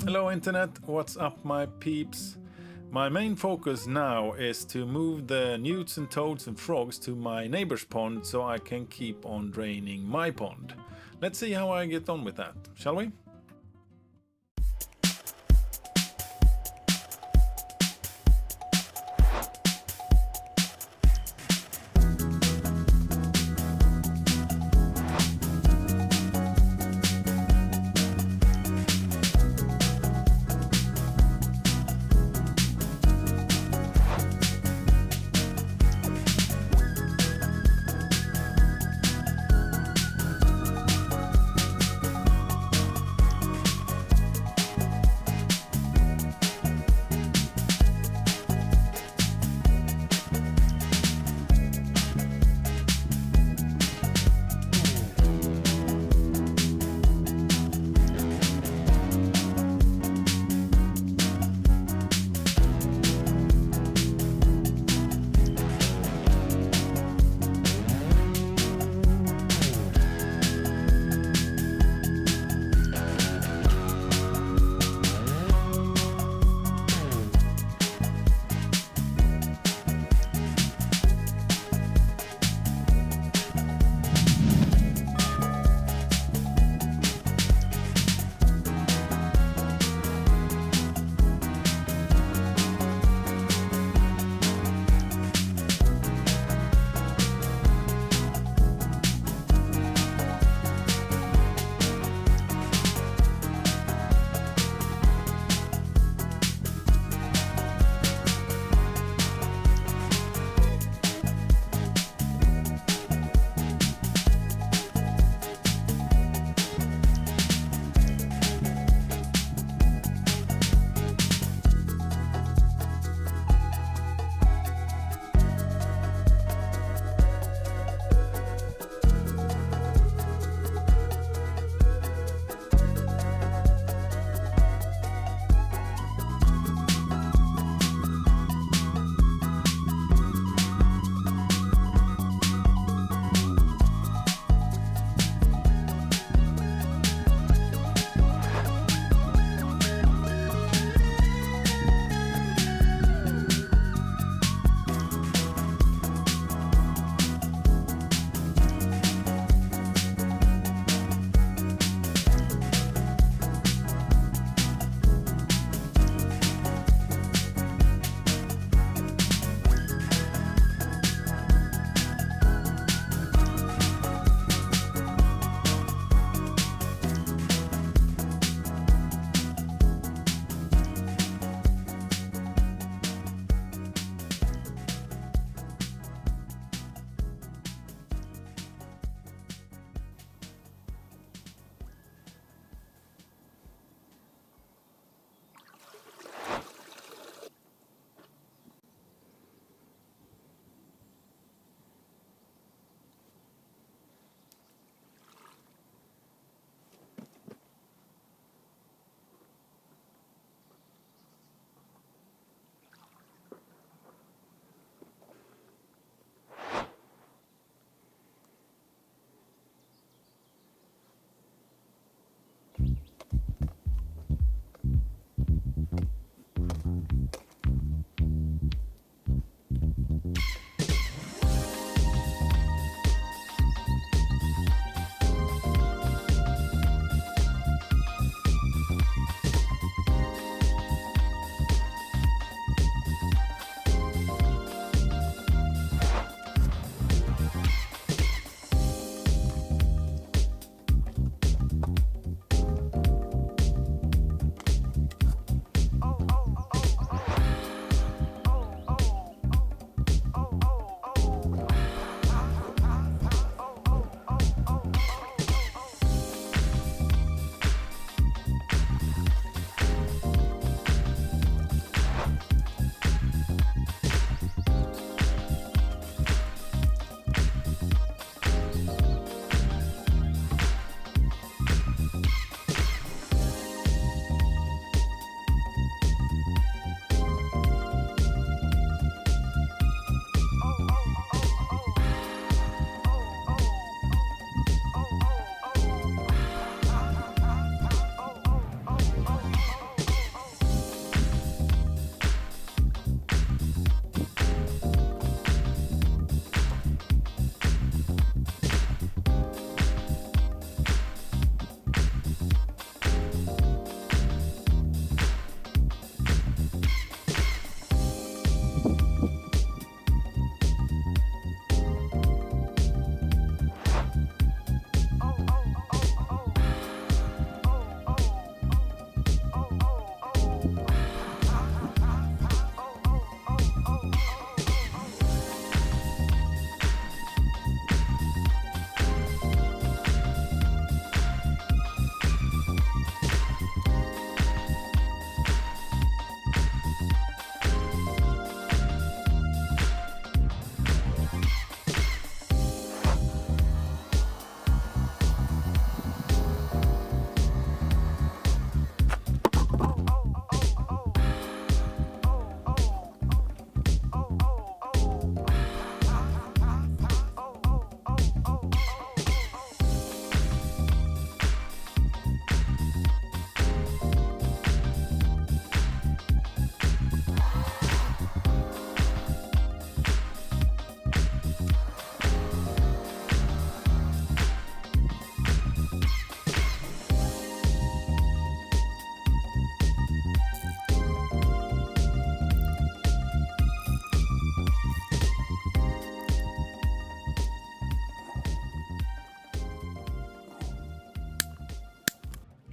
Hello Internet, what's up my peeps? My main focus now is to move the newts and toads and frogs to my neighbor's pond so I can keep on draining my pond. Let's see how I get on with that, shall we?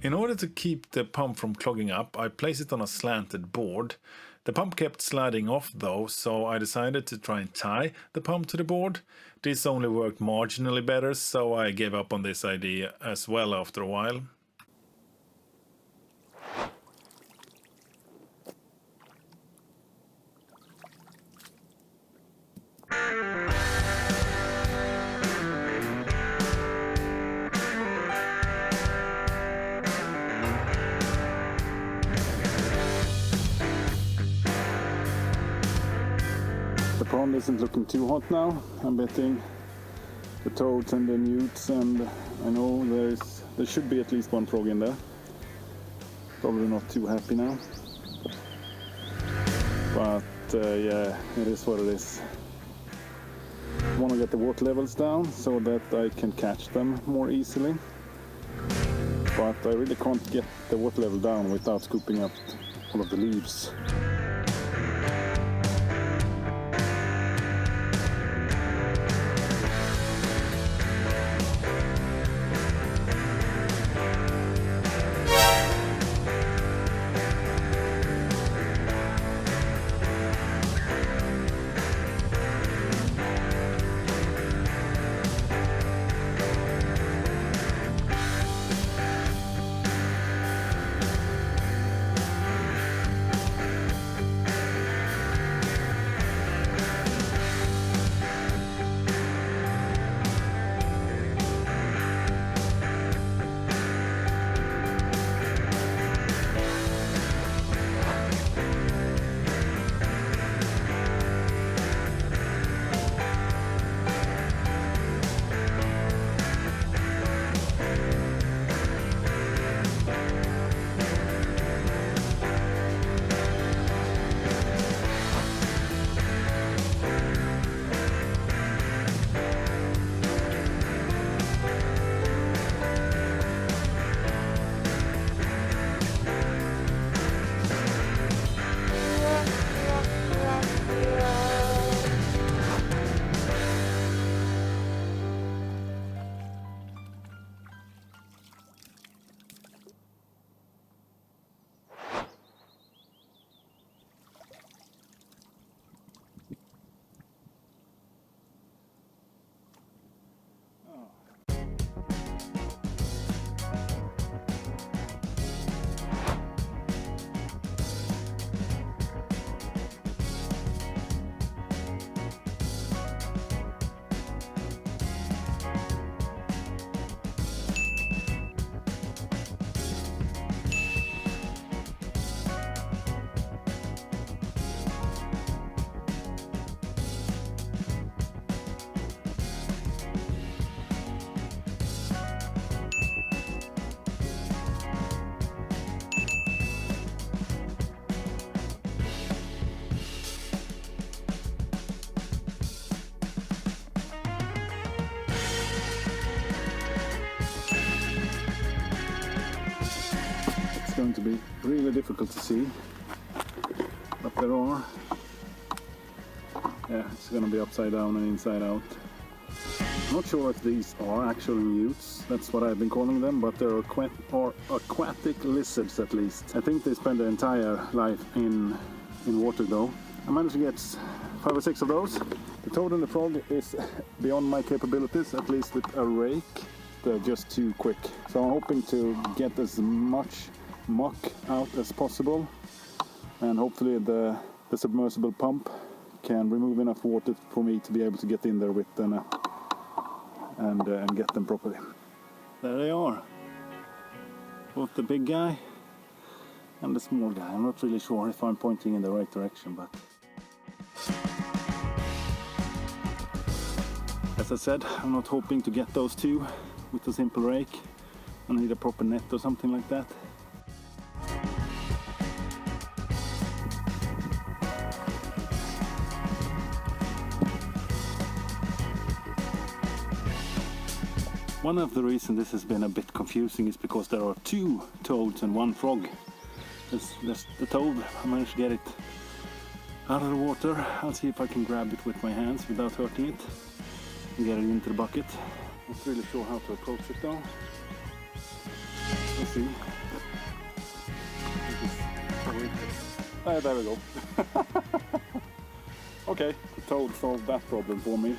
In order to keep the pump from clogging up, I placed it on a slanted board. The pump kept sliding off though, so I decided to try and tie the pump to the board. This only worked marginally better, so I gave up on this idea as well after a while. The pond isn't looking too hot now. I'm betting the toads and the newts, and I know there should be at least one frog in there. Probably not too happy now. But yeah, it is what it is. I want to get the water levels down so that I can catch them more easily. But I really can't get the water level down without scooping up all of the leaves. Going to be really difficult to see, but there are, yeah, it's going to be upside down and inside out. I'm not sure if these are actual newts, that's what I've been calling them, but they're aquatic lizards at least. I think they spend their entire life in water though. I managed to get 5 or 6 of those. The toad and the frog is beyond my capabilities, at least with a rake. They're just too quick. So I'm hoping to get as much muck out as possible, and hopefully the submersible pump can remove enough water for me to be able to get in there with them and get them properly. There they are, both the big guy and the small guy. I'm not really sure if I'm pointing in the right direction, but as I said, I'm not hoping to get those two with a simple rake. I need a proper net or something like that. One of the reasons this has been a bit confusing is because there are 2 toads and 1 frog. There's the toad. I managed to get it out of the water. I'll see if I can grab it with my hands without hurting it and get it into the bucket. Not really sure how to approach it though. Let's see. There we go. Okay, the toad solved that problem for me.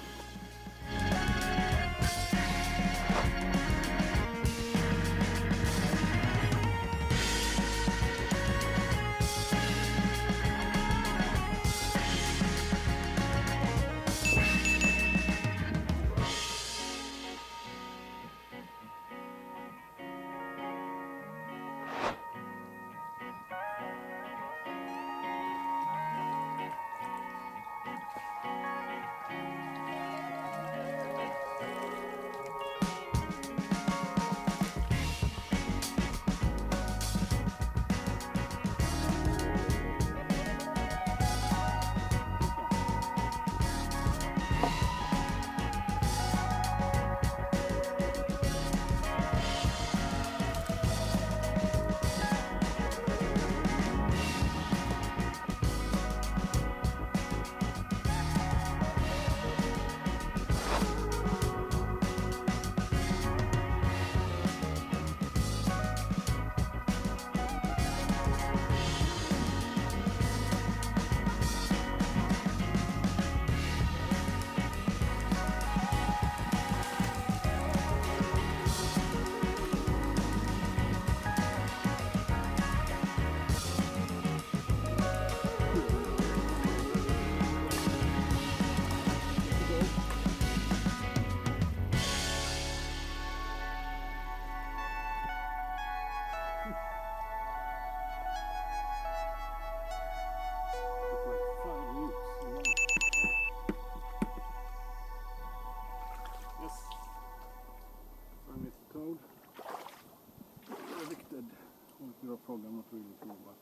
Problem, not really sure, but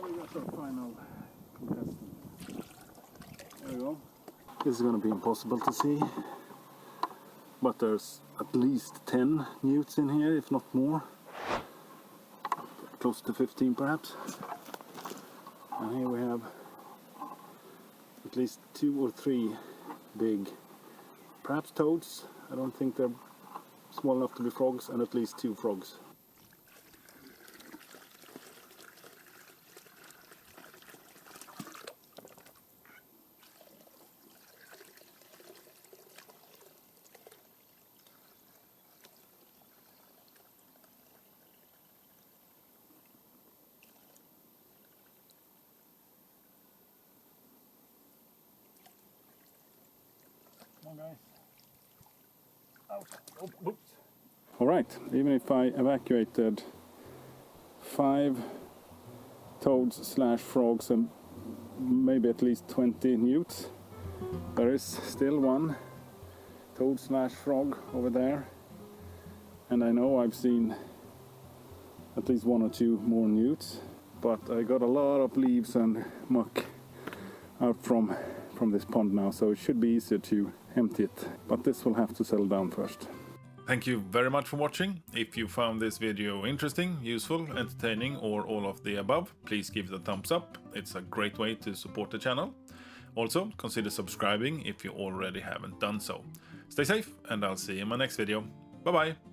we got our final contestant. There we go. This is going to be impossible to see, but there's at least 10 newts in here, if not more. Close to 15 perhaps. And here we have at least 2 or 3 big, perhaps toads. I don't think they're small enough to be frogs, and at least 2 frogs. Come on, guys. Alright, even if I evacuated 5 toads / frogs and maybe at least 20 newts, there is still 1 toad / frog over there, and I know I've seen at least 1 or 2 more newts, but I got a lot of leaves and muck out from this pond now, so it should be easier to empty it, but this will have to settle down first. Thank you very much for watching. If you found this video interesting, useful, entertaining, or all of the above, please give it a thumbs up. It's a great way to support the channel. Also, consider subscribing if you already haven't done so. Stay safe, and I'll see you in my next video. Bye bye!